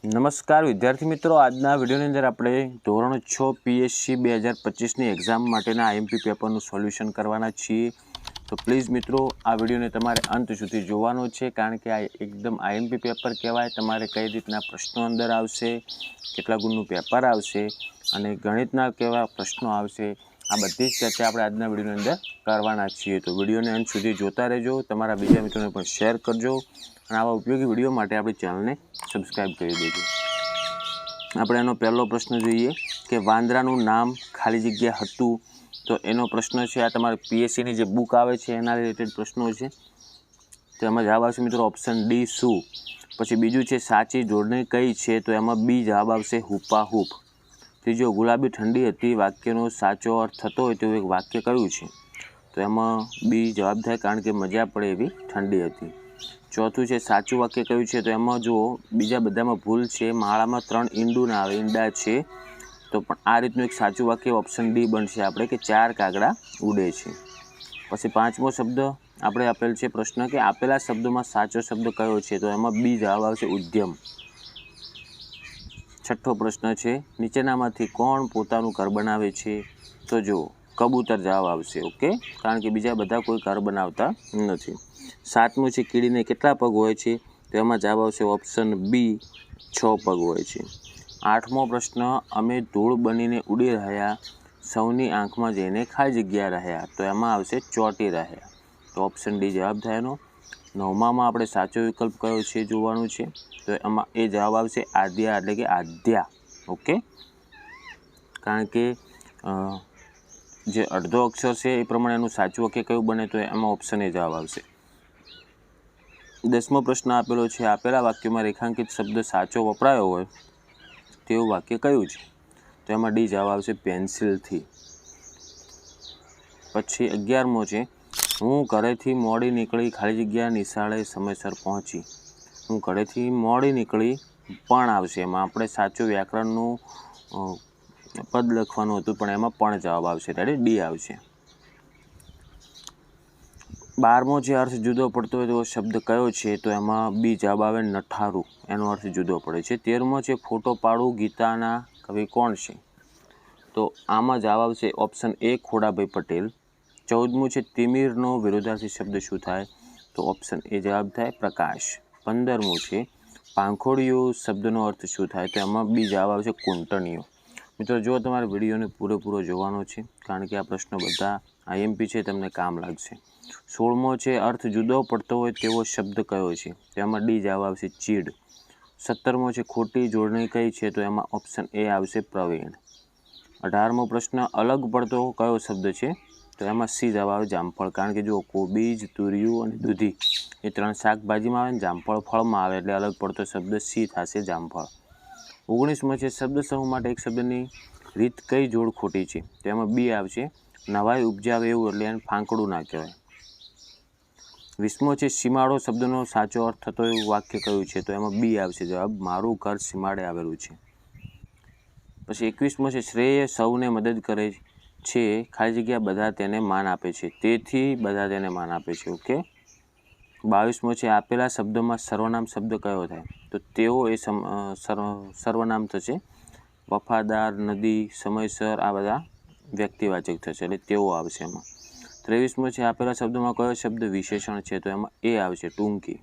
નમસ્કાર વિદ્યાર્થી મિત્રો, આજના વિડીયોની અંદર આપણે ધોરણ 6 પીએસસી 2025ની એક્ઝામ માટેના આઈએમપી પેપરનું સોલ્યુશન કરવાના છીએ। તો પ્લીઝ મિત્રો આ વિડીયોને તમારે અંત સુધી જોવાનો છે, કારણ કે આ એકદમ આઈએમપી પેપર કહેવાય। તમારે કઈ રીતના પ્રશ્નો અંદર આવશે, કેટલા ગુણનું પેપર આવશે અને ગણિતના કેવા પ્રશ્નો આવશે, આ બધી જ ચર્ચા આપણે આજના વિડીયોની અંદર કરવાના છીએ। તો વિડીયોને અંત સુધી જોતા રહેજો, તમારા બીજા મિત્રોને પણ શેર કરજો અને આવા ઉપયોગી વિડીયો માટે આપણી ચેનલને સબસ્ક્રાઈબ કરી દેજો। આપણે એનો પહેલો પ્રશ્ન જોઈએ કે વાંદરાનું નામ ખાલી જગ્યા હતું। તો એનો પ્રશ્ન છે, આ તમારે પીએસસીની જે બુક આવે છે એના રિલેટેડ પ્રશ્નો છે। તો એમાં જવાબ આવશે મિત્રો ઓપ્શન ડી શું। પછી બીજું છે સાચી જોડણી કઈ છે, તો એમાં બી જવાબ આવશે હુપાહુપ। ત્રીજો ગુલાબી ઠંડી હતી વાક્યનો સાચો અર્થ થતો હોય તેવું એક વાક્ય કયું છે, તો એમાં બી જવાબ થાય, કારણ કે મજા પડે એવી ઠંડી હતી। ચોથું છે સાચું વાક્ય કયું છે, તો એમાં જુઓ બીજા બધામાં ભૂલ છે, માળામાં 3 ઈંડું ના આવે, ઈંડા છે, તો પણ આ રીતનું એક સાચું વાક્ય ઓપ્શન ડી બનશે આપણે કે 4 કાગડા ઉડે છે। પછી પાંચમો શબ્દ આપણે આપેલ છે પ્રશ્ન કે આપેલા શબ્દોમાં સાચો શબ્દ કયો છે, તો એમાં બી જવાબ આવશે ઉદ્યમ। છઠ્ઠો પ્રશ્ન છે નીચેનામાંથી કોણ પોતાનું ઘર બનાવે છે, તો જો કબૂતર જવાબ આવશે, ઓકે, કારણ કે બીજા બધા કોઈ ઘર બનાવતા નથી। સાતમું છે કીડીને કેટલા પગ હોય છે, તો એમાં જવાબ આવશે ઓપ્શન બી 6 પગ હોય છે। આઠમો પ્રશ્ન અમે ધૂળ બનીને ઉડી રહ્યા, સૌની આંખમાં જઈને ખાલી જગ્યા રહ્યા, તો એમાં આવશે ચોંટી રહ્યા, તો ઓપ્શન ડી જવાબ થાય એનો। નવમામાં આપણે સાચો વિકલ્પ કયો છે જોવાનું છે, તો એમાં એ જવાબ આવશે આદ્યા એટલે કે આધ્યા, ઓકે, કારણ કે જે અડધો અક્ષર છે એ પ્રમાણે એનું સાચું વાક્ય કયું બને, તો એમાં ઓપ્શન એ જવાબ આવશે। 10મો પ્રશ્ન આપેલો છે આપેલા વાક્યમાં રેખાંકિત શબ્દ સાચો વપરાયો હોય તેવું વાક્ય કયું છે, તો એમાં ડી જવાબ આવશે પેન્સિલથી। પછી 11મો છે હું ઘરેથી મોડી નીકળી ખાલી જગ્યા નિશાળે સમયસર પહોંચી। હું ઘરેથી મોડી નીકળી પણ આવશે, એમાં આપણે સાચું વ્યાકરણનું પદ લખવાનું હતું પણ એમાં પણ જવાબ આવશે, એટલે ડી આવશે। 12મો જે અર્થ જુદો પડતો હોય તો શબ્દ કયો છે, તો એમાં બી જવાબ આવે નઠારું, એનો અર્થ જુદો પડે છે। 13મો છે ફોટો પાડું ગીતાના કવિ કોણ છે, તો આમાં જવાબ આવશે ઓપ્શન એ ખોડાભાઈ પટેલ। 14મું છે તિમિરનો વિરોધાર્થી શબ્દ શું થાય, તો ઓપ્શન એ જવાબ થાય પ્રકાશ। 15મું છે પાંખોડિયું શબ્દનો અર્થ શું થાય, તો એમાં બી જવાબ આવશે કૂંટણીઓ। મિત્રો જો તમારે વિડીયોને પૂરેપૂરો જોવાનો છે, કારણ કે આ પ્રશ્નો બધા આઈએમપી છે, તમને કામ લાગશે। 16મો છે અર્થ જુદો પડતો હોય તેવો શબ્દ કયો છે, તો એમાં ડી જવાબ આવશે ચીડ। 17મો છે ખોટી જોડણી કઈ છે, તો એમાં ઓપ્શન એ આવશે પ્રવીણ। 18મો પ્રશ્ન અલગ પડતો કયો શબ્દ છે, તો એમાં સી જવાબ આવે જામફળ, કારણ કે જો કોબીજ, તુરિયું અને દૂધી એ 3 શાકભાજીમાં આવે ને જામફળ ફળમાં આવે, એટલે અલગ પડતો શબ્દ સી થશે જામફળ। 19મો છે શબ્દ સમૂહ માટે એક શબ્દની રીત કઈ જોડ ખોટી છે, તો એમાં બી આવશે નવાઈ ઉપજાવે એવું, એટલે એને ફાંકડું ના કહેવાય। 20મો છે સીમાડો શબ્દનો સાચો અર્થ થતો એવું વાક્ય કયું છે, તો એમાં બી આવશે જવાબ મારું ઘર સીમાડે આવેલું છે। પછી 21મો છે શ્રેય સૌને મદદ કરે છે ખાલી જગ્યા બધા તેને માન આપે છે, તેથી બધા તેને માન આપે છે, ઓકે। 22મો છે આપેલા શબ્દોમાં સર્વનામ શબ્દ કયો થાય, તો તેઓ એ સર્વનામ થશે, વફાદાર, નદી, સમયસર આ બધા વ્યક્તિવાચક થશે, એટલે તેઓ આવશે એમાં। 23મો છે આપેલા શબ્દોમાં કયો શબ્દ વિશેષણ છે, તો એમાં એ આવશે ટૂંકી।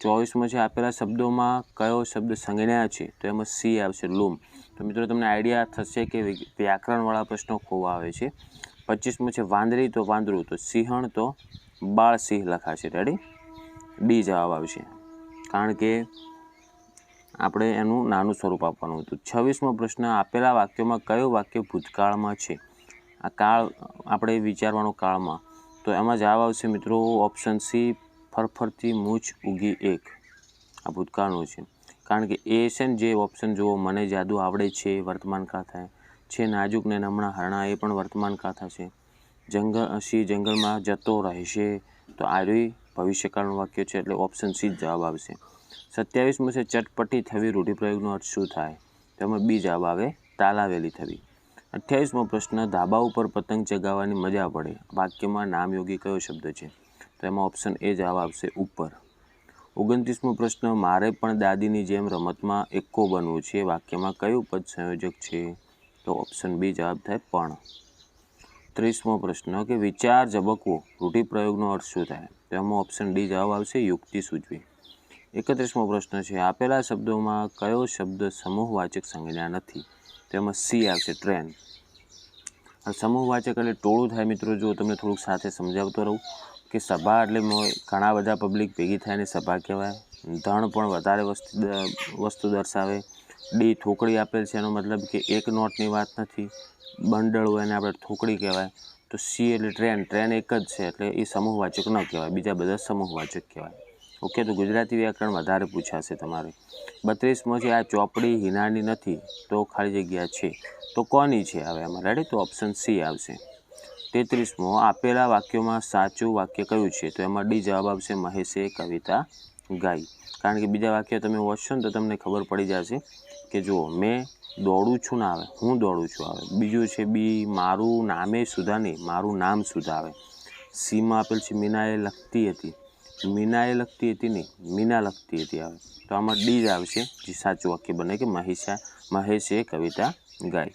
24મો છે આપેલા શબ્દોમાં કયો શબ્દ સંજ્ઞા છે, તો એમાં સી આવશે લૂમ। તો મિત્રો તમને આઈડિયા થશે કે વ્યાકરણવાળા પ્રશ્નો ખૂબ આવે છે। 25મો છે વાંદરી તો વાંદરું, તો સિંહણ તો બાળસિંહ લખાશે, રેડી, ડી જવાબ આવશે, કારણ કે આપણે એનું નાનું સ્વરૂપ આપવાનું હતું। 26મો પ્રશ્ન આપેલા વાક્યોમાં કયું વાક્ય ભૂતકાળમાં છે, આ કાળ આપણે વિચારવાનો કાળમાં, તો એમાં જવાબ આવશે મિત્રો ઓપ્શન સી ફરફરતી મૂછ ઉગી એક, આ ભૂતકાળનું છે, કારણ કે એ છે ને જે ઓપ્શન જુઓ મને જાદુ આવડે છે વર્તમાન કાળ થાય છે, નાજુક ને નમણા હરણા એ પણ વર્તમાન કાળ થશે, સિંહ જંગલમાં જતો રહેશે, તો આ ભવિષ્યકાળનું વાક્ય છે, એટલે ઓપ્શન સી જવાબ આવશે। 27મો છે ચટપટી થવી રૂઢિપ્રયોગનો અર્થ શું થાય, તો એમાં બી જવાબ આવે તાલાવેલી થવી। 28મો પ્રશ્ન ધાબા ઉપર પતંગ ચગાવવાની મજા પડે વાક્યમાં નામયોગી કયો શબ્દ છે, તો એમાં ઓપ્શન એ જવાબ આવશે ઉપર। 29મો પ્રશ્ન, મારે પણ દાદીની જેમ રમતમાં એક્કો બનવું છે, વાક્યમાં કયું પદ સંયોજક છે? તો ઓપ્શન બી જવાબ થાય પણ. 30મો પ્રશ્ન કે વિચાર ઝબકવો રૂઢિપ્રયોગનો અર્થ શું થાય? તો એમાં ઓપ્શન ડી જવાબ આવશે યુક્તિ સૂચવી. 31મો પ્રશ્ન છે, આપેલા શબ્દોમાં કયો શબ્દ સમૂહવાચક સંજ્ઞા નથી? તો એમાં સી આવશે ટ્રેન. સમૂહવાચક એટલે ટોળું થાય મિત્રો. જો તમને થોડુંક સાથે સમજાવતો રહું કે સભા એટલે ઘણા બધા પબ્લિક ભેગી થાયને સભા કહેવાય. ધણ પણ વધારે વસ્તુ દર્શાવે. ડી થોકડી આપેલ છે, એનો મતલબ કે એક નોટની વાત નથી, બંડળ હોય એને આપણે થોકડી કહેવાય. તો સી એટલે ટ્રેન. ટ્રેન એક જ છે એટલે એ સમૂહવાચક ન કહેવાય, બીજા બધા સમૂહવાચક કહેવાય. ઓકે, તો ગુજરાતી વ્યાકરણ વધારે પૂછાશે તમારે. 32મો છે, આ ચોપડી હિનાની નથી તો ખાલી જગ્યા છે, તો કોની છે આવે એમાં? રેડી, તો ઓપ્શન સી આવશે. 33મો, આપેલા વાક્યોમાં સાચું વાક્ય કયું છે? તો એમાં ડી જવાબ આવશે મહેશે કવિતા ગાઈ. કારણ કે બીજા વાક્ય તમે વાંચશો ને તો તમને ખબર પડી જશે કે જુઓ, મેં દોડું છું ના આવે, હું દોડું છું આવે. બીજું છે બી, મારું નામે સુધા નહીં, મારું નામ સુધા આવે. સીમાં આપેલ છે મીનાએ લખતી હતી, મીનાએ લખતી હતી નહીં, મીના લખતી હતી આવે. તો આમાં ડી જ આવશે, જે સાચું વાક્ય બને કે મહેશે કવિતા ગાઈ.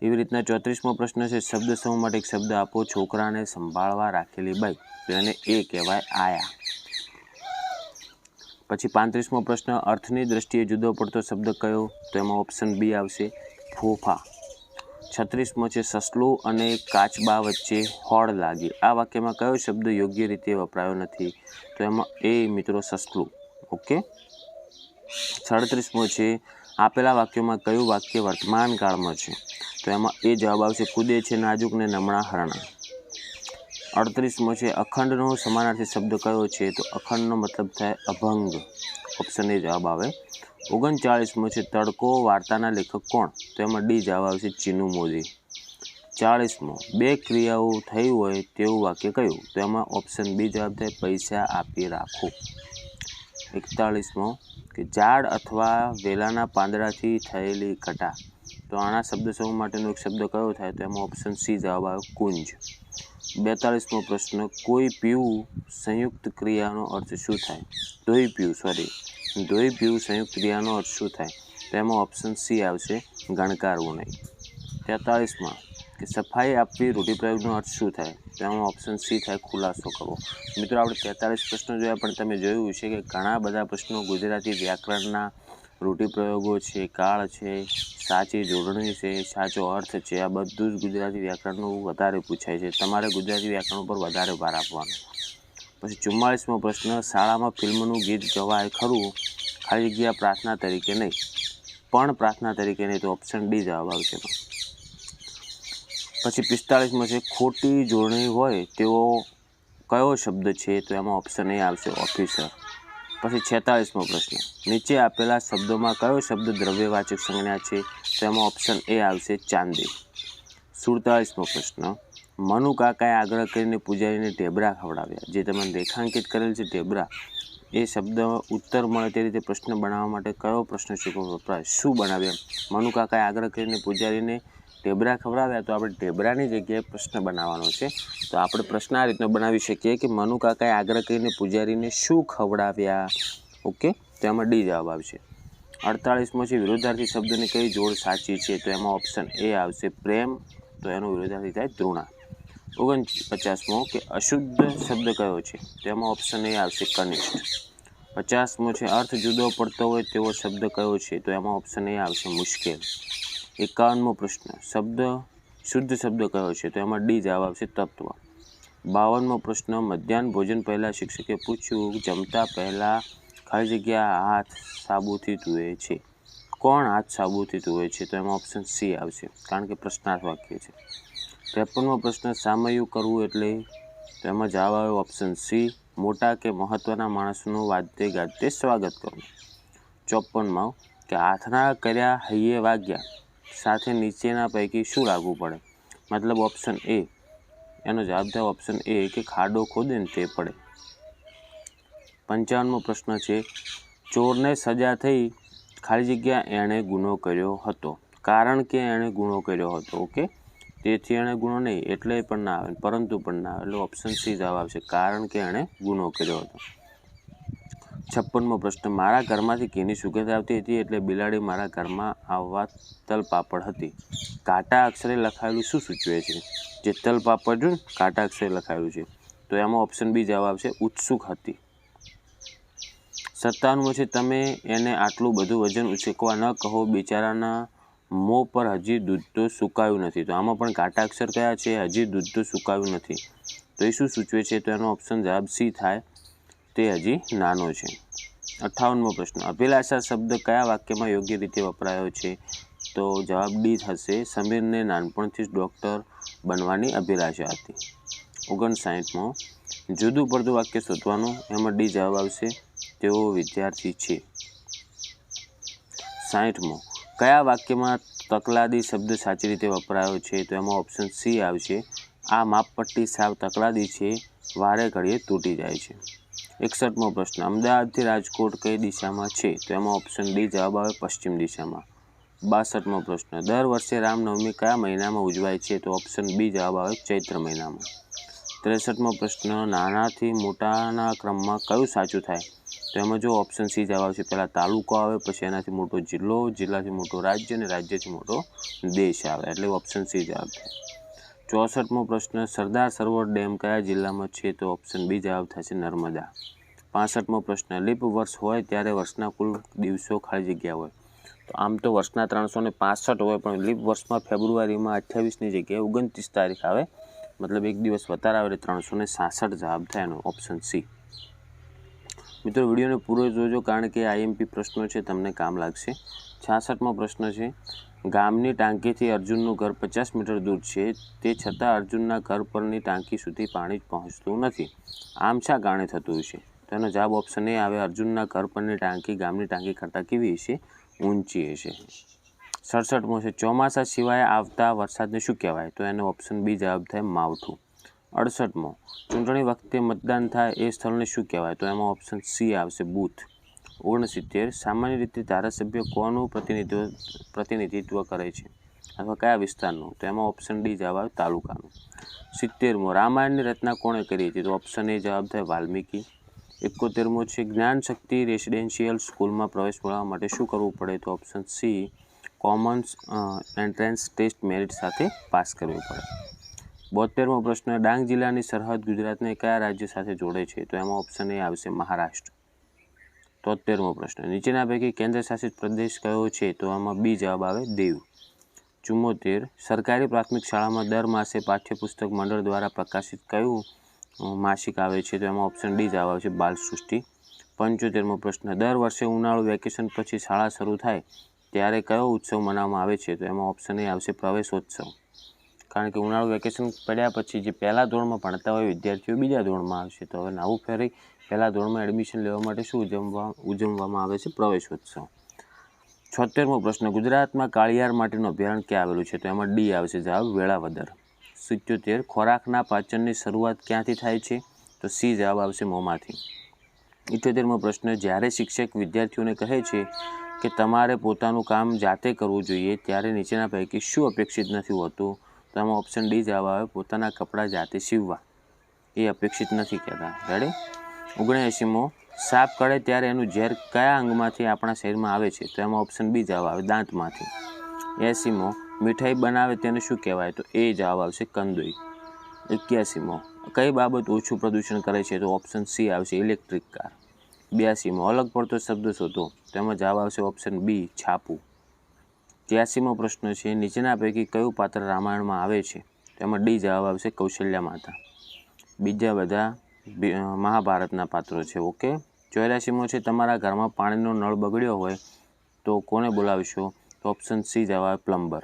એવી રીતના 34મો પ્રશ્ન છે, શબ્દ સમૂહ માટે એક શબ્દ આપો. છોકરાને સંભાળવા રાખેલી બાઈ, તો એને એ કહેવાય આયા. પછી 35મો પ્રશ્ન, અર્થની દ્રષ્ટિએ જુદો પડતો શબ્દ કયો? તો એમાં ઓપ્શન બી આવશે ફોફા. 36મો છે, સસલું અને કાચબા વચ્ચે હોડ લાગી. આ વાક્યમાં કયો શબ્દ યોગ્ય રીતે વપરાયો નથી? તો એમાં એ મિત્રો સસલું. ઓકે. 37મો છે, આપેલા વાક્યોમાં કયું વાક્ય વર્તમાન કાળમાં છે? તો એમાં એ જવાબ આવશે કૂદે છે નાજુક ને નમણા હરણા. 38મો છે, અખંડનો સમાનાર્થી શબ્દ કયો છે? તો અખંડનો મતલબ થાય અભંગ. ઓપ્શન એ જવાબ આવે. 39મો છે, તડકો વાર્તાના લેખક કોણ? તો એમાં ડી જવાબ આવશે ચીનુ મોદી. 40મો, બે ક્રિયાઓ થઈ હોય તેવું વાક્ય કયું? તો એમાં ઓપ્શન બી જવાબ થાય પૈસા આપી રાખો. 41મો કે ઝાડ અથવા વેલાના પાંદડાથી થયેલી ઘટા. તો આના શબ્દ સમૂહ માટેનો એક શબ્દ કયો થાય? તો એમાં ઓપ્શન સી જવાબ આવે કુંજ. 42મો પ્રશ્ન, કોઈ પીવું સંયુક્ત ક્રિયાનો અર્થ શું થાય? ધોઈ પીવું સંયુક્ત ક્રિયાનો અર્થ શું થાય? તો એમાં ઓપ્શન સી આવશે ગણકારવું નહીં. 43માં કે સફાઈ આપવી રૂઢિપ્રયોગનો અર્થ શું થાય? તો એમાં ઓપ્શન સી થાય ખુલાસો કરવો. મિત્રો, આપણે 43 પ્રશ્નો જોયા, પણ તમે જોયું છે કે ઘણા બધા પ્રશ્નો ગુજરાતી વ્યાકરણના રૂઢિપ્રયોગો છે, કાળ છે, સાચી જોડણી છે, સાચો અર્થ છે, આ બધું જ ગુજરાતી વ્યાકરણનું વધારે પૂછાય છે. તમારે ગુજરાતી વ્યાકરણ ઉપર વધારે ભાર આપવાનો. પછી 44મો પ્રશ્ન, શાળામાં ફિલ્મનું ગીત ગવાય ખરું, ખાલી જગ્યા પ્રાર્થના તરીકે નહીં, પણ પ્રાર્થના તરીકે નહીં, તો ઓપ્શન ડી જવાબ આવશે. પછી 45મો છે, ખોટી જોડણી હોય તેવો કયો શબ્દ છે? તો એમાં ઓપ્શન એ આવશે ઓફિસર. પછી 46મો પ્રશ્ન, નીચે આપેલા શબ્દોમાં કયો શબ્દ દ્રવ્યવાચક સંજ્ઞા છે? તો એમાં ઓપ્શન એ આવશે ચાંદી. 47મો પ્રશ્ન, મનુ કાકાએ આગ્રહ કરીને પૂજારીને ઢેબરા ખવડાવ્યા. જે તમે રેખાંકિત કરેલ છે ઢેબરા, એ શબ્દ ઉત્તર મળે તે રીતે પ્રશ્ન બનાવવા માટે કયો પ્રશ્ન વપરાય? શું બનાવ્યા? મનુ કાકાએ આગ્રહ કરીને પૂજારીને ઢેબરા ખવડાવ્યા, તો આપણે ઢેબરાની જગ્યાએ પ્રશ્ન બનાવવાનો છે. તો આપણે પ્રશ્ન આ રીતનો બનાવી શકીએ કે મનુ કાકાએ આગ્રહ કરીને પૂજારીને શું ખવડાવ્યા? ઓકે, તો એમાં ડી જવાબ આવશે. 48મો છે, વિરોધાર્થી શબ્દની કઈ જોડ સાચી છે? તો એમાં ઓપ્શન એ આવશે પ્રેમ, તો એનો વિરોધાર્થી થાય તૃણા. 49મો કે અશુદ્ધ શબ્દ કયો છે? તો એમાં ઓપ્શન એ આવશે કનિષ્ઠ. 50મો છે, અર્થ જુદો પડતો હોય તેવો શબ્દ કયો છે? તો એમાં ઓપ્શન એ આવશે મુશ્કેલ. 51મો પ્રશ્ન, શુદ્ધ શબ્દ કયો છે? તો એમાં ડી જવાબ આવશે તત્વ. 52મો પ્રશ્ન, મધ્યાહન ભોજન પહેલાં શિક્ષકે પૂછ્યું, જમતા પહેલાં ખાલી જગ્યા હાથ સાબુથી ધોવે છે, કોણ હાથ સાબુથી ધોવે છે? તો એમાં ઓપ્શન સી આવશે, કારણ કે પ્રશ્નાર્થ વાક્ય છે. 53મો પ્રશ્ન, સામયું કરવું એટલે? તો એમાં જવાબ આવે ઓપ્શન સી, મોટા કે મહત્ત્વના માણસનું વાદ્ય ગાતે સ્વાગત કરવું. 54મો કે હાથના કર્યા હૈયે વાગ્યા સાથે નીચેના પૈકી શું લાગવું પડે? મતલબ ઓપ્શન એ, એનો જવાબ થાય ઓપ્શન એ કે ખાડો ખોદે ને તે પડે. 55મો પ્રશ્ન છે, ચોરને સજા થઈ ખાલી જગ્યા એણે ગુનો કર્યો હતો, કારણ કે એણે ગુનો કર્યો હતો. ઓકે, તેથી એણે ગુનો નહીં, એટલે પણ ના આવે, પરંતુ પણ ના આવે, એટલે ઓપ્શન સી જવાબ આવશે કારણ કે એણે ગુનો કર્યો હતો. 56મો પ્રશ્ન, મારા ઘરમાંથી ઘીની સુગંધ આવતી હતી એટલે બિલાડી મારા ઘરમાં આવવા તલપાપડ હતી. કાટા અક્ષરે લખાયેલું શું સૂચવે છે? જે તલપાપડ છે કાટા અક્ષરે લખાયેલું છે, તો એમાં ઓપ્શન બી જવાબ આવશે ઉત્સુક હતી. 57મો છે, તમે એને આટલું બધું વજન ઉચકવા ન કહો, બિચારાના મોં પર હજી દૂધ તો સુકાયું નથી. તો આમાં પણ કાટા અક્ષર કયા છે? હજી દૂધ તો સુકાયું નથી. તો એ શું સૂચવે છે? તો એનો ઓપ્શન જવાબ સી થાય, તે હજી નાનો છે. 58મો પ્રશ્ન, અભિલાષા શબ્દ કયા વાક્યમાં યોગ્ય રીતે વપરાયો છે? તો જવાબ ડી થશે, સમીરને નાનપણથી જ ડૉક્ટર બનવાની અભિલાષા હતી. 59મો, જુદું પડતું વાક્ય શોધવાનું, એમાં ડી જવાબ આવશે, તેઓ વિદ્યાર્થી છે. 60મો, કયા વાક્યમાં તકલાદી શબ્દ સાચી રીતે વપરાયો છે? તો એમાં ઓપ્શન સી આવશે, આ માપપટ્ટી સાવ તકલાદી છે, વારે ઘડીએ તૂટી જાય છે. 61મો પ્રશ્ન, અમદાવાદથી રાજકોટ કઈ દિશામાં છે? તો એમાં ઓપ્શન ડી જવાબ આવે, પશ્ચિમ દિશામાં. 62મો પ્રશ્ન, દર વર્ષે રામનવમી કયા મહિનામાં ઉજવાય છે? તો ઓપ્શન બી જવાબ આવે, ચૈત્ર મહિનામાં. 63મો પ્રશ્ન, નાનાથી મોટાના ક્રમમાં કયું સાચું થાય? તો એમાં જો ઓપ્શન સી જવાબ આવશે, પહેલાં તાલુકો આવે, પછી એનાથી મોટો જિલ્લો, જિલ્લાથી મોટો રાજ્ય અને રાજ્યથી મોટો દેશ આવે, એટલે ઓપ્શન સી જવાબ થાય. 64મો પ્રશ્ન, સરદાર સરોવર ડેમ કયા જિલ્લામાં છે? તો ઓપ્શન બી જવાબ થશે, નર્મદા. 65મો પ્રશ્ન, લીપ વર્ષ હોય ત્યારે વર્ષના કુલ દિવસો ખાલી જગ્યા હોય. તો આમ તો વર્ષના 365 હોય, પણ લીપ વર્ષમાં ફેબ્રુઆરીમાં 28ની જગ્યાએ 29 તારીખ આવે, મતલબ એક દિવસ વધારે આવે, એટલે 366 જવાબ થાય એનો ઓપ્શન સી. મિત્રો વિડીયોને પૂરો જોજો, કારણ કે આઈએમપી પ્રશ્નો છે, તમને કામ લાગશે. 66મો પ્રશ્ન છે, ગામની ટાંકીથી અર્જુનનું ઘર 50 મીટર દૂર છે, તે છતાં અર્જુનના ઘર પરની ટાંકી સુધી પાણી પહોંચતું નથી. આમ શા કારણે થતું હશે? તો એનો જવાબ ઓપ્શન એ આવે, અર્જુનના ઘર પરની ટાંકી ગામની ટાંકી કરતાં કેવી હશે? ઊંચી હશે. 67મો છે, ચોમાસા સિવાય આવતા વરસાદને શું કહેવાય? તો એનો ઓપ્શન બી જવાબ થાય, માવઠું. 68મો, ચૂંટણી વખતે મતદાન થાય એ સ્થળને શું કહેવાય? તો એમાં ઓપ્શન સી આવશે, બૂથ. 69, સામાન્ય રીતે ધારાસભ્ય કોનું પ્રતિનિધિત્વ કરે છે, અથવા કયા વિસ્તારનું? તો એમાં ઓપ્શન ડી જવાબ આવે, તાલુકાનું. 70મો, રામાયણની રચના કોણે કરી હતી? તો ઓપ્શન એ જવાબ થાય, વાલ્મીકી. 71મો છે, જ્ઞાનશક્તિ રેસિડેન્શિયલ સ્કૂલમાં પ્રવેશ મેળવવા માટે શું કરવું પડે? તો option C, common entrance test merit સાથે પાસ કરવી પડે. 72મો પ્રશ્ન, ડાંગ જિલ્લાની સરહદ ગુજરાતને કયા રાજ્ય સાથે જોડે છે? તો એમાં ઓપ્શન એ આવશે, મહારાષ્ટ્ર. 73મો પ્રશ્ન, નીચેના પૈકી કેન્દ્ર શાસિત પ્રદેશ કયો છે? તો આમાં બી જવાબ આવે, દીવ. 74, સરકારી પ્રાથમિક શાળામાં દર માસે પાઠ્યપુસ્તક મંડળ દ્વારા પ્રકાશિત કયું માસિક આવે છે? તો એમાં ઓપ્શન ડી જવાબ આવશે, બાલસૃષ્ટિ. 75મો પ્રશ્ન, દર વર્ષે ઉનાળુ વેકેશન પછી શાળા શરૂ થાય ત્યારે કયો ઉત્સવ મનાવવામાં આવે છે? તો એમાં ઓપ્શન એ આવશે, પ્રવેશોત્સવ. કારણ કે ઉનાળુ વેકેશન પડ્યા પછી જે પહેલા ધોરણમાં ભણતા હોય વિદ્યાર્થીઓ બીજા ધોરણમાં આવશે, તો હવે નવું ફેરી પહેલા ધોરણમાં એડમિશન લેવા માટે શું ઉજવવામાં આવે છે? પ્રવેશોત્સવ. 76મો પ્રશ્ન, ગુજરાતમાં કાળિયાર માટેનું અભયારણ્ય ક્યાં આવેલું છે? તો એમાં ડી આવશે જવાબ, વેળાવદર. 77, ખોરાકના પાચનની શરૂઆત ક્યાંથી થાય છે? તો સી જવાબ આવશે, મોંમાંથી. 78મો પ્રશ્ન, જ્યારે શિક્ષક વિદ્યાર્થીઓને કહે છે કે તમારે પોતાનું કામ જાતે કરવું જોઈએ, ત્યારે નીચેના પૈકી શું અપેક્ષિત નથી હોતું? તો આમાં ઓપ્શન ડી જવાબ આવે, પોતાના કપડાં જાતે સીવવા, એ અપેક્ષિત નથી કહેતા. રેડી. 79મો, સાપ કરડે ત્યારે એનું ઝેર કયા અંગમાંથી આપણા શરીરમાં આવે છે? તો એમાં ઓપ્શન બી જવાબ આવે, દાંતમાંથી. 80મો, મીઠાઈ બનાવે તેને શું કહેવાય? તો એ જવાબ આવશે, કંદોઈ. 81મો, કઈ બાબત ઓછું પ્રદૂષણ કરે છે? તો ઓપ્શન સી આવશે, ઇલેક્ટ્રિક કાર. 82મો, અલગ પડતો શબ્દ શોધો, તેમાં જવાબ આવશે ઓપ્શન બી, છાપું. 83મો પ્રશ્ન છે, નીચેના પૈકી કયું પાત્ર રામાયણમાં આવે છે? તેમાં ડી જવાબ આવશે, કૌશલ્યા માતા. બીજા બધા મહાભારતના પાત્રો છે. ઓકે. 84મો છે, તમારા ઘરમાં પાણીનો નળ બગડ્યો હોય તો કોને બોલાવશો? તો ઓપ્શન સી જવાબ, પ્લમ્બર.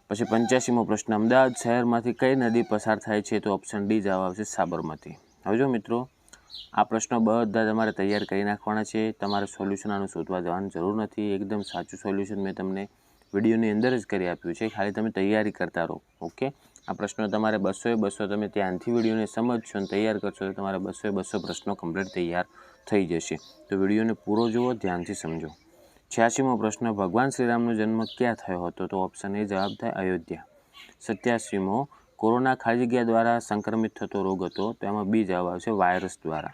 પછી 85મો પ્રશ્ન, અમદાવાદ શહેરમાંથી કઈ નદી પસાર થાય છે? તો ઓપ્શન ડી જવાબ આવશે, સાબરમતી. હવે જો મિત્રો, આ પ્રશ્નો બધા તમારે તૈયાર કરી નાખવાના છે, તમારે સોલ્યુશન આનું શોધવા જવાની જરૂર નથી, એકદમ સાચું સોલ્યુશન મેં તમને વિડીયોની અંદર જ કરી આપ્યું છે, ખાલી તમે તૈયારી કરતા રહો. ઓકે. આ પ્રશ્નો તમારે 200 તમે ધ્યાનથી વિડીયોને સમજશો અને તૈયાર કરશો તો તમારે 200 પ્રશ્નો કમ્પ્લીટ તૈયાર થઈ જશે. તો વિડીયોને પૂરો જુઓ, ધ્યાનથી સમજો. 86મો પ્રશ્ન, ભગવાન શ્રીરામનો જન્મ ક્યાં થયો હતો? તો ઓપ્શન એ જવાબ થાય, અયોધ્યા. 87મો, કોરોના ખાલી જગ્યા દ્વારા સંક્રમિત થતો રોગ હતો, તો એમાં બી જવાબ આવશે, વાયરસ દ્વારા.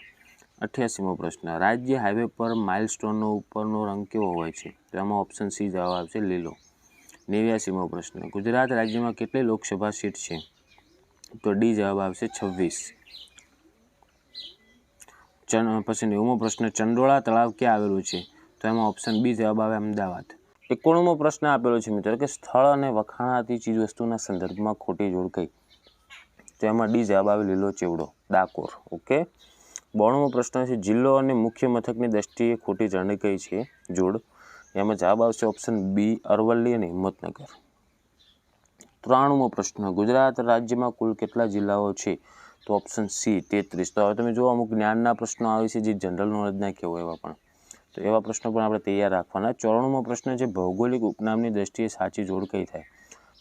88મો પ્રશ્ન, રાજ્ય હાઈવે પર માઇલસ્ટોનનો ઉપરનો રંગ કેવો હોય છે? તો એમાં ઓપ્શન સી જવાબ આવશે લીલો. 89મો પ્રશ્ન, ગુજરાત રાજ્યમાં કેટલી લોકસભા સીટ છે? તો ડી જવાબ આવશે 26. પછી 90મો પ્રશ્ન, ચંડોળા તળાવ ક્યાં આવેલું છે? તો એમાં ઓપ્શન બી જવાબ આવે અમદાવાદ. 91મો પ્રશ્ન આપેલો છે મિત્રો કે સ્થળ અને વખાણાતી ચીજવસ્તુના સંદર્ભમાં ખોટી જોડ કઈ? તો એમાં ડી જવાબ આવે લીલો ચેવડો, ડાકોર. ઓકે. 92મો પ્રશ્ન છે, જિલ્લો અને મુખ્ય મથકની દ્રષ્ટિએ ખોટી જોડણી કઈ છે જોડ? એમાં જવાબ આવશે ઓપ્શન બી અરવલ્લી અને હિંમતનગર. 93મો પ્રશ્ન, ગુજરાત રાજ્યમાં કુલ કેટલા જિલ્લાઓ છે? તો ઓપ્શન સી 33. તો હવે તમે જુઓ અમુક જ્ઞાનના પ્રશ્નો આવે છે જે જનરલ નોલેજના કહેવાય એવા પણ, તો એવા પ્રશ્નો પણ આપણે તૈયાર રાખવાના. 94મો પ્રશ્ન છે, ભૌગોલિક ઉપનામની દ્રષ્ટિએ સાચી જોડ કઈ થાય?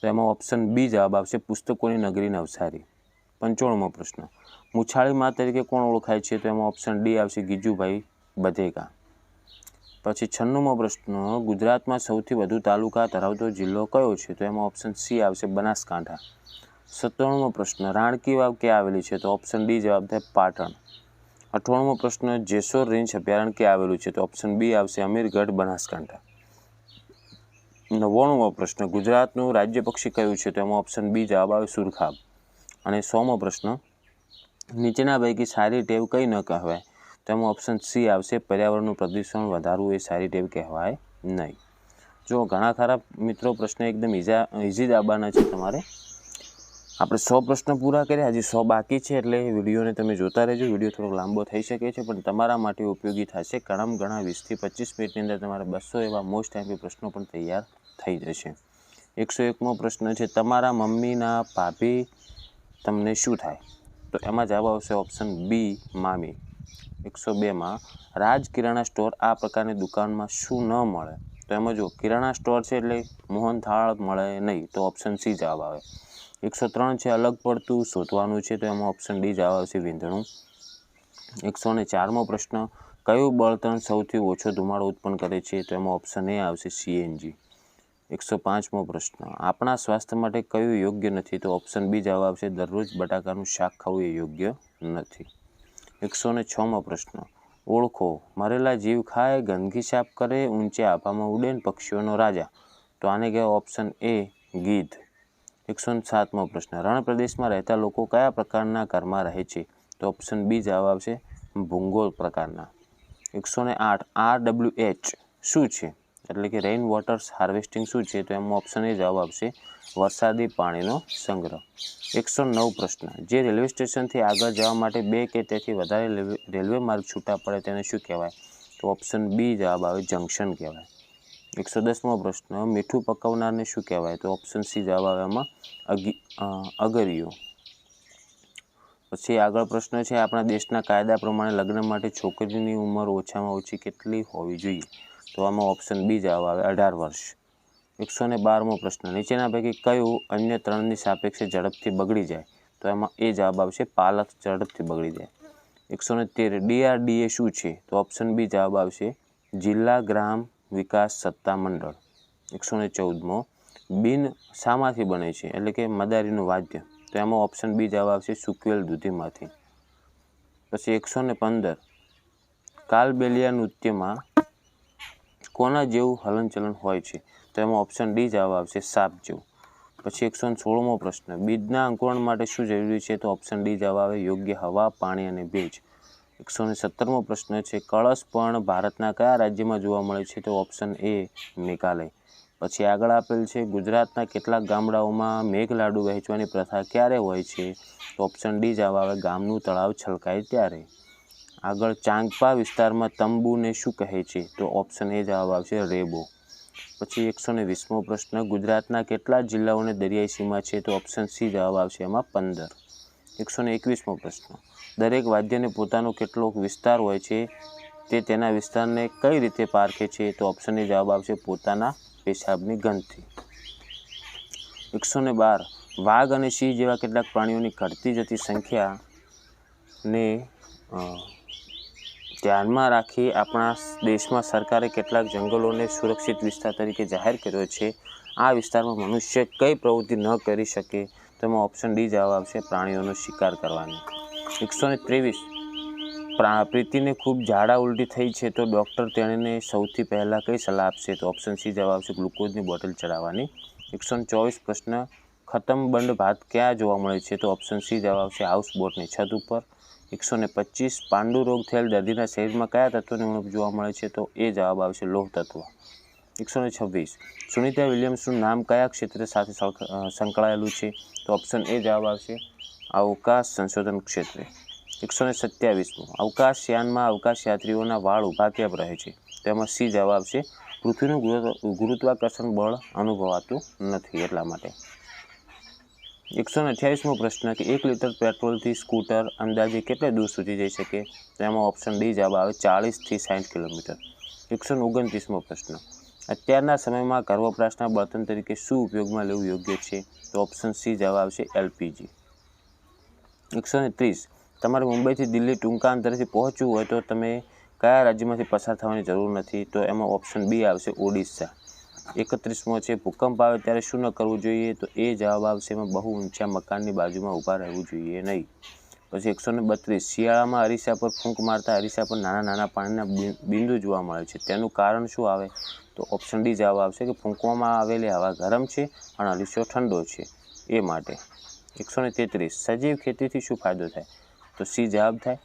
તો એમાં ઓપ્શન બી જવાબ આવશે પુસ્તકોની નગરી નવસારી. 95મો પ્રશ્ન, મુછાળી મા તરીકે કોણ ઓળખાય છે? તો એમાં ઓપ્શન ડી આવશે ગીજુભાઈ બધેકા. પછી 96મો પ્રશ્ન, ગુજરાતમાં સૌથી વધુ તાલુકા ધરાવતો જિલ્લો કયો છે? તો એમાં ઓપ્શન સી આવશે બનાસકાંઠા. 97મો પ્રશ્ન, રાણકી વાવ ક્યાં આવેલી છે? તો ઓપ્શન ડી જવાબ થાય પાટણ. 98મો પ્રશ્ન, જેસોર રેન્જ અભયારણ્ય ક્યાં આવેલું છે? તો ઓપ્શન બી આવશે અમીરગઢ બનાસકાંઠા. 99મો પ્રશ્ન, ગુજરાતનું રાજ્ય પક્ષી કયું છે? તો એમાં ઓપ્શન બી જવાબ આવે સુરખાબ. અને 100મો પ્રશ્ન, નીચેના પૈકી સારી ટેવ કઈ ન કહેવાય? તો એમાં ઓપ્શન સી આવશે પર્યાવરણનું પ્રદૂષણ વધારવું એ સારી ટેવ કહેવાય નહીં. જો ઘણા ખરા મિત્રો પ્રશ્ન એકદમ ઇઝી જ આવવાના છે તમારે. આપણે 100 પ્રશ્ન પૂરા કર્યા, હજી 100 બાકી છે, એટલે વિડીયોને તમે જોતા રહેજો. વિડીયો થોડોક લાંબો થઈ શકે છે પણ તમારા માટે ઉપયોગી થશે. ઘણા 20થી 25 મિનિટની અંદર તમારે 200 એવા મોસ્ટ એમપી પ્રશ્નો પણ તૈયાર થઈ જશે. 101મો પ્રશ્ન છે, તમારા મમ્મીના ભાભી તમને શું થાય? તો એમાં જવાબ આવશે ઓપ્શન બી મામી. 102માં, રાજ કિરાણા સ્ટોર આ પ્રકારની દુકાનમાં શું ન મળે? તો એમાં જો કિરાણા સ્ટોર છે એટલે મોહનથાળ મળે નહીં, તો ઓપ્શન સી જવાબ આવે. 103 છે, અલગ પડતું શોધવાનું છે, તો એમાં ઓપ્શન ડી જવાબ આવશે વીંધણું. 104મો પ્રશ્ન, કયું બળતણ સૌથી ઓછો ધુમાડો ઉત્પન્ન કરે છે? તો એમાં ઓપ્શન એ આવશે સીએનજી. 105મો પ્રશ્ન, આપણા સ્વાસ્થ્ય માટે કયું યોગ્ય નથી? તો ઓપ્શન બી જવાબ આવશે દરરોજ બટાકાનું શાક ખાવું એ યોગ્ય નથી. 106મો પ્રશ્ન, ઓળખો, મરેલા જીવ ખાય, ગંદકી સાફ કરે, ઊંચે આભામાં ઉડે ને પક્ષીઓનો રાજા. તો આને કહેવાય ઓપ્શન એ ગીધ. 107મો પ્રશ્ન, રણ પ્રદેશમાં રહેતા લોકો કયા પ્રકારના ઘરમાં રહે છે? તો ઓપ્શન બી જવાબ આવશે ભૂંગોળ પ્રકારના. 108, RWH શું છે? એટલે કે રેઇન વોટર્સ હાર્વેસ્ટિંગ શું છે? તો એમાં ઓપ્શન એ જવાબ આવશે વરસાદી પાણીનો સંગ્રહ. 109 પ્રશ્ન, જે રેલવે સ્ટેશનથી આગળ જવા માટે 2 કે તેથી વધારે રેલવે માર્ગ છૂટા પડે તેને શું કહેવાય? તો ઓપ્શન બી જવાબ આવે જંકશન કહેવાય. 110મો પ્રશ્ન, મીઠું પકવનારને શું કહેવાય? તો ઓપ્શન સી જવાબ આવે એમાં અગરિયો. પછી આગળ પ્રશ્ન છે, આપણા દેશના કાયદા પ્રમાણે લગ્ન માટે છોકરીની ઉંમર ઓછામાં ઓછી કેટલી હોવી જોઈએ? તો આમાં ઓપ્શન બી જવાબ આવે 18 વર્ષ. 112મો પ્રશ્ન, નીચેના પૈકી કયું અન્ય 3ની સાપેક્ષે ઝડપથી બગડી જાય? તો એમાં એ જવાબ આવશે પાલક ઝડપથી બગડી જાય. 113, DRDA શું છે? તો ઓપ્શન બી જવાબ આવશે જિલ્લા ગ્રામ વિકાસ સત્તા મંડળ. 114મો, બિન શામાંથી બને છે? એટલે કે મદારીનું વાદ્ય. તો એમાં ઓપ્શન બી જવાબ આવશે સૂકવેલ દૂધીમાંથી. પછી 115, કાલબેલિયા નૃત્યમાં કોના જેવું હલનચલન હોય છે? તો એમાં ઓપ્શન ડી જવાબ આવશે સાપ જેવું. પછી 116મો પ્રશ્ન, બીજના અંકુરણ માટે શું જરૂરી છે? તો ઓપ્શન ડી જવાબ આવે યોગ્ય હવા, પાણી અને ભેજ. 117મો પ્રશ્ન છે, કળશ પણ ભારતના કયા રાજ્યમાં જોવા મળે છે? તો ઓપ્શન એ મેઘાલય. પછી આગળ આપેલ છે, ગુજરાતના કેટલાક ગામડાઓમાં મેઘલાડુ વહેંચવાની પ્રથા ક્યારે હોય છે? તો ઓપ્શન ડી જવાબ આવે ગામનું તળાવ છલકાય ત્યારે. આગળ ચાંગપા વિસ્તારમાં તંબુને શું કહે છે? તો ઓપ્શન એ જવાબ આવશે રેબો. પછી 120મો પ્રશ્ન, ગુજરાતના કેટલા જિલ્લાઓને દરિયાઈ સીમા છે? તો ઓપ્શન સી જવાબ આવશે એમાં 15. 121મો પ્રશ્ન, દરેક વાદ્યને પોતાનો કેટલો વિસ્તાર હોય છે? તે તેના વિસ્તારને કઈ રીતે પારખે છે? તો ઓપ્શન એ જવાબ આવશે પોતાના પેશાબની ગંધથી. 112, વાઘ અને સિંહ જેવા કેટલાક પ્રાણીઓની ઘટતી જતી સંખ્યાને ધ્યાનમાં રાખી આપણા દેશમાં સરકારે કેટલાક જંગલોને સુરક્ષિત વિસ્તાર તરીકે જાહેર કર્યો છે. આ વિસ્તારમાં મનુષ્ય કઈ પ્રવૃત્તિ ન કરી શકે? તેમાં ઓપ્શન ડી જવાબ આવશે પ્રાણીઓનો શિકાર કરવાની. 123, પ્રીતિને ખૂબ ઝાડા ઉલટી થઈ છે તો ડૉક્ટર તેણીને સૌથી પહેલાં કઈ સલાહ આપશે? તો ઓપ્શન સી જવાબ આવશે ગ્લુકોઝની બોટલ ચડાવવાની. 124 પ્રશ્ન, ખતમબંધ ભાત ક્યાં જોવા મળે છે? તો ઓપ્શન સી જવાબ આવશે હાઉસબોટની છત ઉપર. 125 પાંડુ રોગ થયેલ દર્દીના શરીરમાં કયા તત્વની ઉણપ જોવા મળે છે? તો એ જવાબ આવશે લોહ તત્વ. 126 સુનિતા વિલિયમ્સનું નામ કયા ક્ષેત્ર સાથે સંકળાયેલું છે? તો ઓપ્શન એ જવાબ આવશે અવકાશ સંશોધન ક્ષેત્રે. 127 અવકાશયાનમાં અવકાશયાત્રીઓના વાળ ઊભા કેમ રહે છે? તેમાં સી જવાબ આવશે પૃથ્વીનું ગુરુત્વાકર્ષણ બળ અનુભવાતું નથી એટલા માટે. 128મો પ્રશ્ન કે 1 લીટર પેટ્રોલથી સ્કૂટર અંદાજે કેટલે દૂર સુધી જઈ શકે? તેમાં ઓપ્શન ડી જવાબ આવે 40થી 60 કિલોમીટર. 129મો પ્રશ્ન અત્યારના સમયમાં ઘર વપરાશના બળતણ તરીકે શું ઉપયોગમાં લેવું યોગ્ય છે? તો ઓપ્શન સી જવાબ આવશે એલપીજી. 130 તમારે મુંબઈથી દિલ્હી ટૂંકા અંતરેથી પહોંચવું હોય તો તમે કયા રાજ્યમાંથી પસાર થવાની જરૂર નથી? તો એમાં ઓપ્શન બી આવશે ઓડિશા. 31મો છે ભૂકંપ આવે ત્યારે શું ન કરવું જોઈએ? તો એ જવાબ આવશે એમાં બહુ ઊંચા મકાનની બાજુમાં ઊભા રહેવું જોઈએ નહીં. પછી 132 શિયાળામાં અરીસા પર ફૂંક મારતા અરીસા પર નાના નાના પાણીના બિંદુ જોવા મળે છે, તેનું કારણ શું આવે? તો ઓપ્શન ડી જવાબ આવશે કે ફૂંકવામાં આવેલી હવા ગરમ છે અને અરીસો ઠંડો છે એ માટે. 133 સજીવ ખેતીથી શું ફાયદો થાય? તો સી જવાબ થાય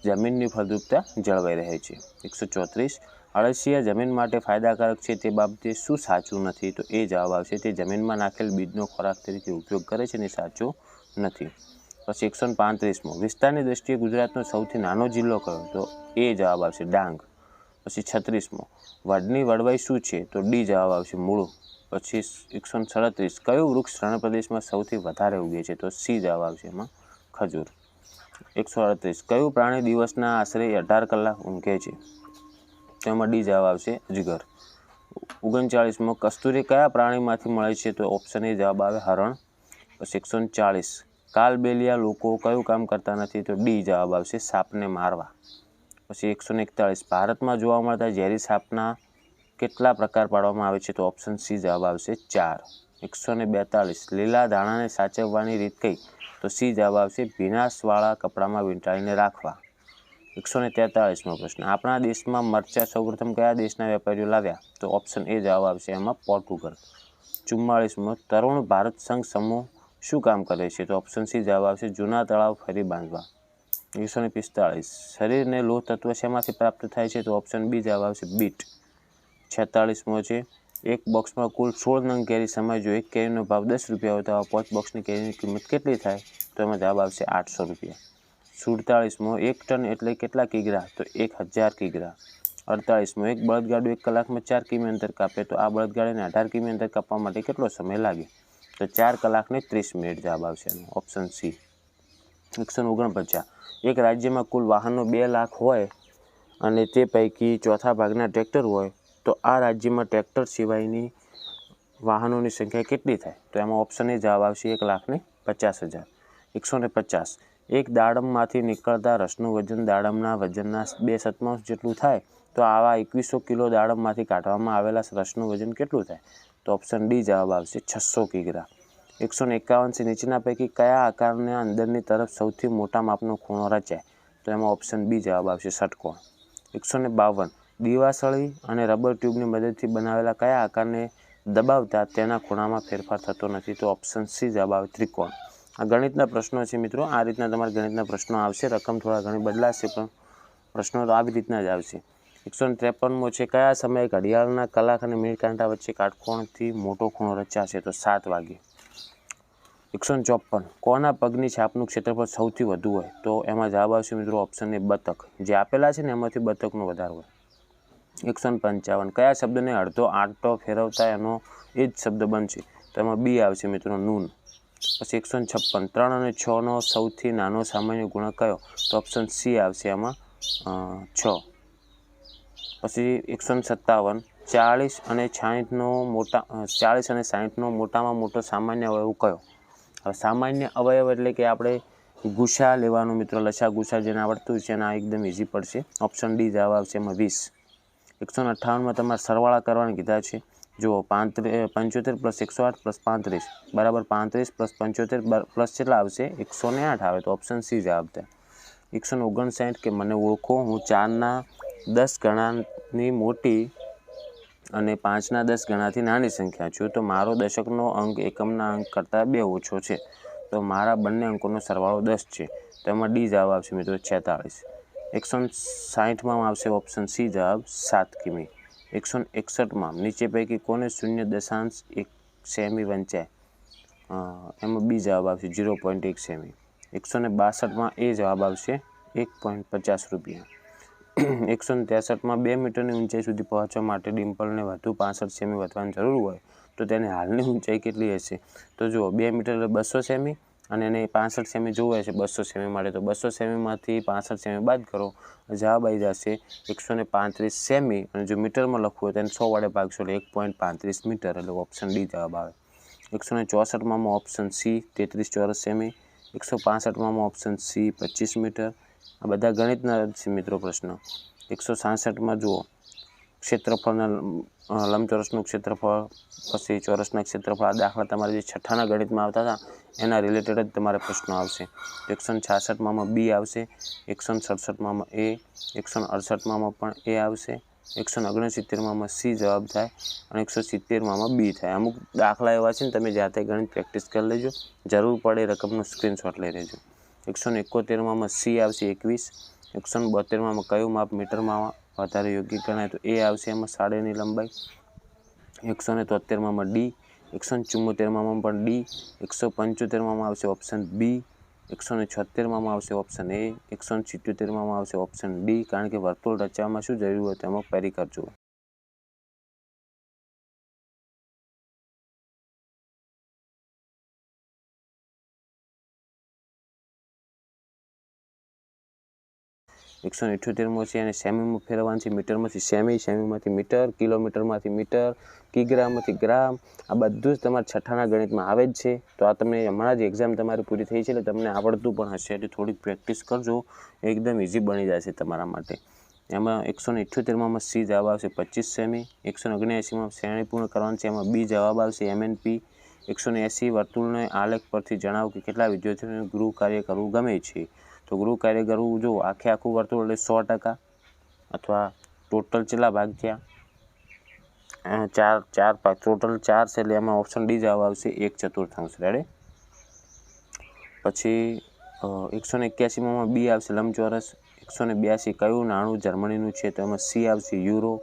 જમીનની ફળદ્રુપતા જળવાઈ રહે છે. 134 અળસિયા જમીન માટે ફાયદાકારક છે તે બાબતે શું સાચું નથી? તો એ જવાબ આવશે તે જમીનમાં નાખેલ બીજનો ખોરાક તરીકે ઉપયોગ કરે છે ને સાચું નથી. પછી 135મો વિસ્તારની દ્રષ્ટિએ ગુજરાતનો સૌથી નાનો જિલ્લો કયો? તો એ જવાબ આવશે ડાંગ. પછી 36મો વડની વડવાઈ શું છે? તો ડી જવાબ આવશે મૂળું. પછી 137 કયું વૃક્ષ રણ પ્રદેશમાં સૌથી વધારે ઉગે છે? તો સી જવાબ આવશે એમાં ખજૂર. 138 કયું પ્રાણી દિવસના આશરે 18 કલાક ઊંઘે છે? તેમાં ડી જવાબ આવશે અજગર. 39મો કસ્તુરી કયા પ્રાણીમાંથી મળે છે? તો ઓપ્શન એ જવાબ આવે હરણ. પછી 140 કાલબેલિયા લોકો કયું કામ કરતા નથી? તો ડી જવાબ આવશે સાપને મારવા. પછી 141 ભારતમાં જોવા મળતા ઝેરી સાપના કેટલા પ્રકાર પાડવામાં આવે છે? તો ઓપ્શન સી જવાબ આવશે 4. 142 લીલા ધાણાને સાચવવાની રીત કઈ? તો સી જવાબ આવશે ભીનાશવાળા કપડામાં વીંટાળીને રાખવા. 143મો પ્રશ્ન આપણા દેશમાં મરચાં સૌપ્રથમ કયા દેશના વેપારીઓ લાવ્યા? તો ઓપ્શન એ જવાબ આવશે એમાં પોર્ટુગલ. 44મો તરુણ ભારત સંઘ સમૂહ શું કામ કરે છે? તો ઓપ્શન સી જવાબ આવશે જૂના તળાવ ફરી બાંધવા. 145 શરીરને લોહ તત્વ શેમાંથી પ્રાપ્ત થાય છે? તો ઓપ્શન બી જવાબ આવશે બીટ. 46મો છે એક બોક્સમાં કુલ 16 નંગ કેરી સમાય, જો એક કેરીનો ભાવ 10 રૂપિયા હોય તો આ 5 બોક્સની કેરીની કિંમત કેટલી થાય? તો એમાં જવાબ આવશે 800 રૂપિયા. 47મો 1 ટન એટલે કેટલા કિગ્રા? તો 1000 કિગ્રા. 48મો એક બળદગાડું 1 કલાકમાં 4 કિમી અંતર કાપે તો આ બળદગાડાને 18 કિમી અંતર કાપવા માટે કેટલો સમય લાગે? તો 4 કલાક ને 30 મિનિટ જવાબ આવશે ઓપ્શન સી. 149 એક રાજ્યમાં કુલ વાહનો 2 લાખ હોય અને તે પૈકી ચોથા ભાગના ટ્રેક્ટર હોય તો આ રાજ્યમાં ટ્રેક્ટર સિવાયની વાહનોની સંખ્યા કેટલી થાય? તો એમાં ઓપ્શન એ જવાબ આવશે 1,50,000. 150 એક દાડમમાંથી નીકળતા રસનું વજન દાડમના વજનના 2/7 જેટલું થાય તો આવા 2100 કિલો દાડમમાંથી કાઢવામાં આવેલા રસનું વજન કેટલું થાય? તો ઓપ્શન ડી જવાબ આવશે 600 કિગ્રા. 151 નીચેના પૈકી કયા આકારના અંદરની તરફ સૌથી મોટા માપનો ખૂણો રચાય? તો એમાં ઓપ્શન બી જવાબ આવશે ષટકોણ. 152 દીવાસળી અને રબર ટ્યુબની મદદથી બનાવેલા કયા આકારને દબાવતા તેના ખૂણામાં ફેરફાર થતો નથી? તો ઓપ્શન સી જવાબ આવે ત્રિકોણ. આ ગણિતના પ્રશ્નો છે મિત્રો. આ રીતના તમારા ગણિતના પ્રશ્નો આવશે. રકમ થોડા ઘણી બદલાશે પણ પ્રશ્નો તો આવી રીતના જ આવશે. 153મો છે કયા સમયે ઘડિયાળના કલાક અને મિનિટ કાંટા વચ્ચે કાટકોણથી મોટો ખૂણો રચાશે? તો 7 વાગે. 154 કોના પગની છાપનું ક્ષેત્રફળ સૌથી વધુ હોય? તો એમાં જવાબ આવશે મિત્રો ઓપ્શન એ બતક. જે આપેલા છે ને એમાંથી બતકનો વધારે હોય. 155 કયા શબ્દને અડધો આંટો ફેરવતા એનો એ જ શબ્દ બનશે? તો એમાં બી આવશે મિત્રો નૂન. પછી 156 3 અને 6નો સૌથી નાનો સામાન્ય ગુણક કયો? તો ઓપ્શન સી આવશે એમાં 6. પછી 157 40 અને 60નો મોટામાં મોટો સામાન્ય અવયવ કયો? હવે સામાન્ય અવયવ એટલે કે આપણે ગુસા લેવાનો મિત્રો, લસા ગુસા જેને આવડતું છે એના એકદમ ઇઝી પડશે. ઓપ્શન ડી જવાબ આવશે એમાં 20. 158માં તમારે સરવાળા કરવાના કીધા છે. જુઓ 75 + 108 + 35 બરાબર 35 + 75 પ્લસ કેટલા આવશે? 108 આવે તો ઓપ્શન સી જવાબ થાય. 159 કે મને ઓળખો, હું 4ના 10 ગણાની મોટી અને 5ના 10 ગણાથી નાની સંખ્યા છું, તો મારો દશકનો અંક એકમના અંક કરતાં 2 ઓછો છે, તો મારા બંને અંકોનો સરવાળો 10 છે. તો એમાં ડી જવાબ આવશે મિત્રો 46. 160માં આવશે ઓપ્શન સી જવાબ 7 કિમી. 161માં નીચે પૈકી કોને 0.1 સેમી વંચાય? એમાં બી જવાબ આવશે 0.1 સેમી. 162માં એ જવાબ આવશે 1.50 રૂપિયા. 163માં 2 મીટરની ઊંચાઈ સુધી પહોંચવા માટે ડિમ્પલને વધુ 65 સેમી વધવાની જરૂર હોય તો તેની હાલની ઊંચાઈ કેટલી હશે? તો જુઓ 2 મીટર એટલે 200 સેમી અને એને 65 સેમી જોવે છે 200 સેમી માટે, તો 200 સેમીમાંથી 65 સેમી બાદ કરો, જવાબ આવી જશે 135 સેમી. અને જો મીટરમાં લખવું હોય તો એને 100 વડે ભાગશો એટલે 1.35 મીટર, એટલે ઓપ્શન ડી જવાબ આવે. 164માં ઓપ્શન સી 33 ચોરસ સેમી. 165માં ઓપ્શન સી 25 મીટર. આ બધા ગણિતના છે મિત્રો પ્રશ્ન. 166માં જુઓ ક્ષેત્રફળના લંબચોરસનું ક્ષેત્રફળ, પછી ચોરસના ક્ષેત્રફળ, આ દાખલા તમારે જે છઠ્ઠાના ગણિતમાં આવતા હતા એના રિલેટેડ જ તમારે પ્રશ્નો આવશે. 166માં બી આવશે, 167માં એ, 168માં પણ એ આવશે, 169માં સી જવાબ થાય અને 170માં બી થાય. અમુક દાખલા એવા છે ને તમે જાતે ગણિત પ્રેક્ટિસ કરી લેજો, જરૂર પડે રકમનો સ્ક્રીનશોટ લઈ લેજો. 171માં સી આવશે 21. 172માં કયું માપ મીટરમાં વધારે યોગ્ય ગણાય? તો એ આવશે એમાં સાડીની લંબાઈ. 173માં ડી. 174માં પણ ડી. 175માં આવશે ઓપ્શન બી. 176માં આવશે ઓપ્શન એ. 177માં આવશે ઓપ્શન ડી, કારણ કે વર્તુળ રચવામાં શું જરૂર હોય તેમાં પરિકર જુઓ. એકસો 78મો છે અને સેમીમાં ફેરવવાનું છે, મીટરમાંથી સેમી, સેમીમાંથી મીટર, કિલોમીટરમાંથી મીટર, કિગ્રામમાંથી ગ્રામ. આ બધું જ તમારા છઠ્ઠાના ગણિતમાં આવે જ છે. તો આ તમને હમણાં જ એક્ઝામ તમારી પૂરી થઈ છે એટલે તમને આવડતું પણ હશે, એટલે થોડીક પ્રેક્ટિસ કરજો, એકદમ ઇઝી બની જશે તમારા માટે. એમાં 178માં સી જવાબ આવશે 25 સેમી. 179માં શ્રેણી પૂર્ણ કરવાનું છે, એમાં બી જવાબ આવશે MNP. 180 વર્તુળને આલેખ પરથી જણાવો કે કેટલા વિદ્યાર્થીઓને ગૃહ કાર્ય કરવું ગમે છે? તો ગૃહ કાર્ય કરવું જો આખું વર્તુળ એટલે 100%, અથવા ટોટલ કેટલા ભાગ થયા? 4 ભાગ, ટોટલ 4 છે એટલે એમાં ઓપ્શન ડી જવાબ આવશે 1/4. રેડી? પછી 181માં બી આવશે લંબચોરસ. 182 કયું નાણું જર્મનીનું છે? તો એમાં સી આવશે યુરો.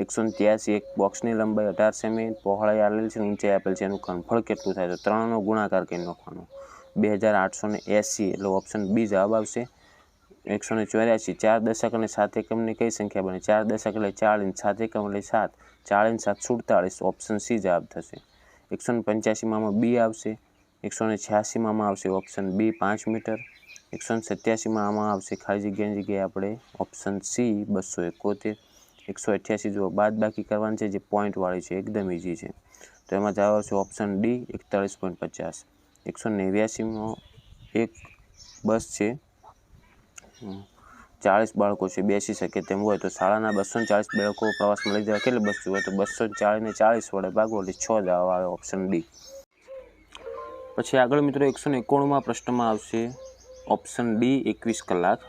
183 એક બોક્સની લંબાઈ 18 સેમી, પહોળાઈ આપેલ છે, ઊંચાઈ આપેલ છે, એનું ઘનફળ કેટલું થાય? તો 3નો ગુણાકાર કરી નાખવાનો, 2880, એટલે ઓપ્શન બી જવાબ આવશે. 184 4 દશક અને 7 એકમની કઈ સંખ્યા બને? 4 દશક એટલે 40, 7 એકમ એટલે 7, 40 7 47, ઓપ્શન સી જવાબ થશે. 185માં બી આવશે. 186માં આવશે ઓપ્શન બી 5 મીટર. 187માં આવશે ખાલી જગ્યાએ આપણે ઓપ્શન સી 271. 188 જુઓ બાદ બાકી કરવાની છે, જે પોઈન્ટવાળી છે, એકદમ ઇઝી છે, તો એમાં જવાબ આવશે ઓપ્શન ડી 41.50. 189માં એક બસ છે, 40 બાળકો છે, બેસી શકે તેમ હોય, તો શાળાના 240 બાળકો પ્રવાસમાં લઈ જવા કેટલી બસ હોય? તો 240 ને 40 વડે ભાગો એટલે 6 જવાબ આવે, ઓપ્શન ડી. પછી આગળ મિત્રો 191માં પ્રશ્નમાં આવશે ઓપ્શન ડી 21 કલાક.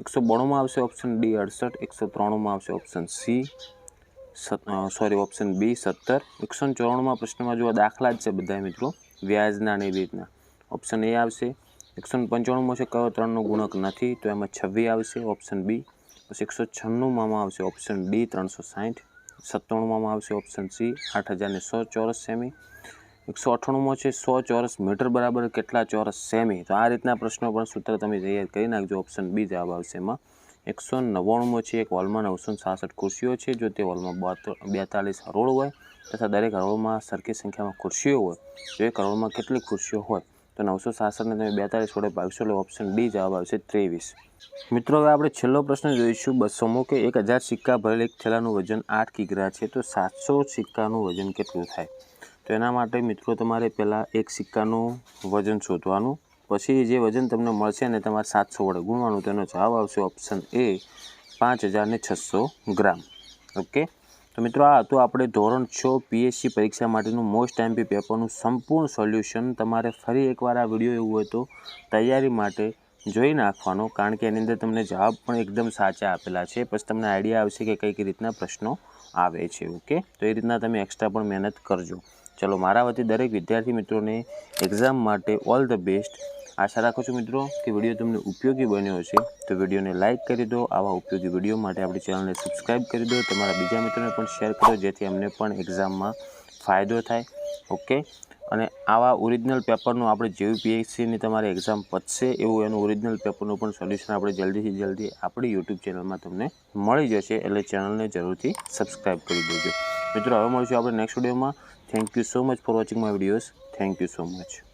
192માં આવશે ઓપ્શન ડી 68. 193માં આવશે ઓપ્શન સી ઓપ્શન બી 17. 194માં પ્રશ્નમાં જો દાખલા જ છે બધા મિત્રો, વ્યાજના ને એવી રીતના. ઓપ્શન એ આવશે. 195માં છે કયો 3નો ગુણક નથી? તો એમાં 26 આવશે, ઓપ્શન બી. પછી 196માં આવશે ઓપ્શન ડી 360. 97માં આવશે ઓપ્શન સી 8100 ચોરસ સેમી. 198માં છે 100 ચોરસ મીટર બરાબર કેટલા ચોરસ સેમી? તો આ રીતના પ્રશ્નો પણ સૂત્ર તમે તૈયાર કરી નાખજો, ઓપ્શન બી જવાબ આવશે એમાં. 199માં છે એક હોલમાં 966 ખુરશીઓ છે, જો તે હોલમાં 42 હરોળ હોય તથા દરેક હરોળમાં સરખી સંખ્યામાં ખુરશીઓ હોય, તો એક હરોળમાં કેટલી ખુરશીઓ હોય? તો 966ને તમે 42 વડે ભાગશો એટલે ઓપ્શન ડી જવાબ આવશે 23. મિત્રો હવે આપણે છેલ્લો પ્રશ્ન જોઈશું 200મો કે 1000 સિક્કા ભરેલ એક થેલાનું વજન 8 કિગ્રા છે, તો 700 સિક્કાનું વજન કેટલું થાય? તો એના માટે મિત્રો તમારે પહેલાં એક સિક્કાનું વજન શોધવાનું, પછી જે વજન તમને મળશે ને તમારે 700 વડે ગુણવાનું, તેનો જવાબ આવશે ઓપ્શન એ 5600 ગ્રામ. ઓકે, તો મિત્રો આ હતું આપણે ધોરણ 6 PSC પરીક્ષા માટેનું મોસ્ટ MP પેપરનું સંપૂર્ણ સોલ્યુશન. તમારે ફરી એકવાર આ વિડીયો એવું હોય તો તૈયારી માટે જોઈ નાખવાનો, કારણ કે એની અંદર તમને જવાબ પણ એકદમ સાચા આપેલા છે. પછી તમને આઈડિયા આવશે કે કઈ રીતના પ્રશ્નો આવે છે. ઓકે, તો એ રીતના તમે એક્સ્ટ્રા પણ મહેનત કરજો. ચલો, મારા વતી દરેક વિદ્યાર્થી મિત્રોને એક્ઝામ માટે ઓલ ધ બેસ્ટ. આશા રાખું છું મિત્રો કે વિડીયો તમને ઉપયોગી બન્યો હશે. તો વિડીયોને લાઇક કરી દો. આવા ઉપયોગી વિડીયો માટે આપણી ચેનલને સબસ્ક્રાઈબ કરી દો. તમારા બીજા મિત્રોને પણ શેર કરો, જેથી અમને પણ એક્ઝામમાં ફાયદો થાય. ઓકે, અને આવા ઓરિજિનલ પેપરનું આપણે જેવી પીએસસીની તમારી એક્ઝામ પતશે એવું એનું ઓરિજિનલ પેપરનું પણ સોલ્યુશન આપણે જલ્દીથી જલ્દી આપણી યુટ્યુબ ચેનલમાં તમને મળી જશે. એટલે ચેનલને જરૂરથી સબસ્ક્રાઈબ કરી દેજો મિત્રો. હવે મળીશું આપણે નેક્સ્ટ વિડીયોમાં. Thank you so much for watching my videos. Thank you so much.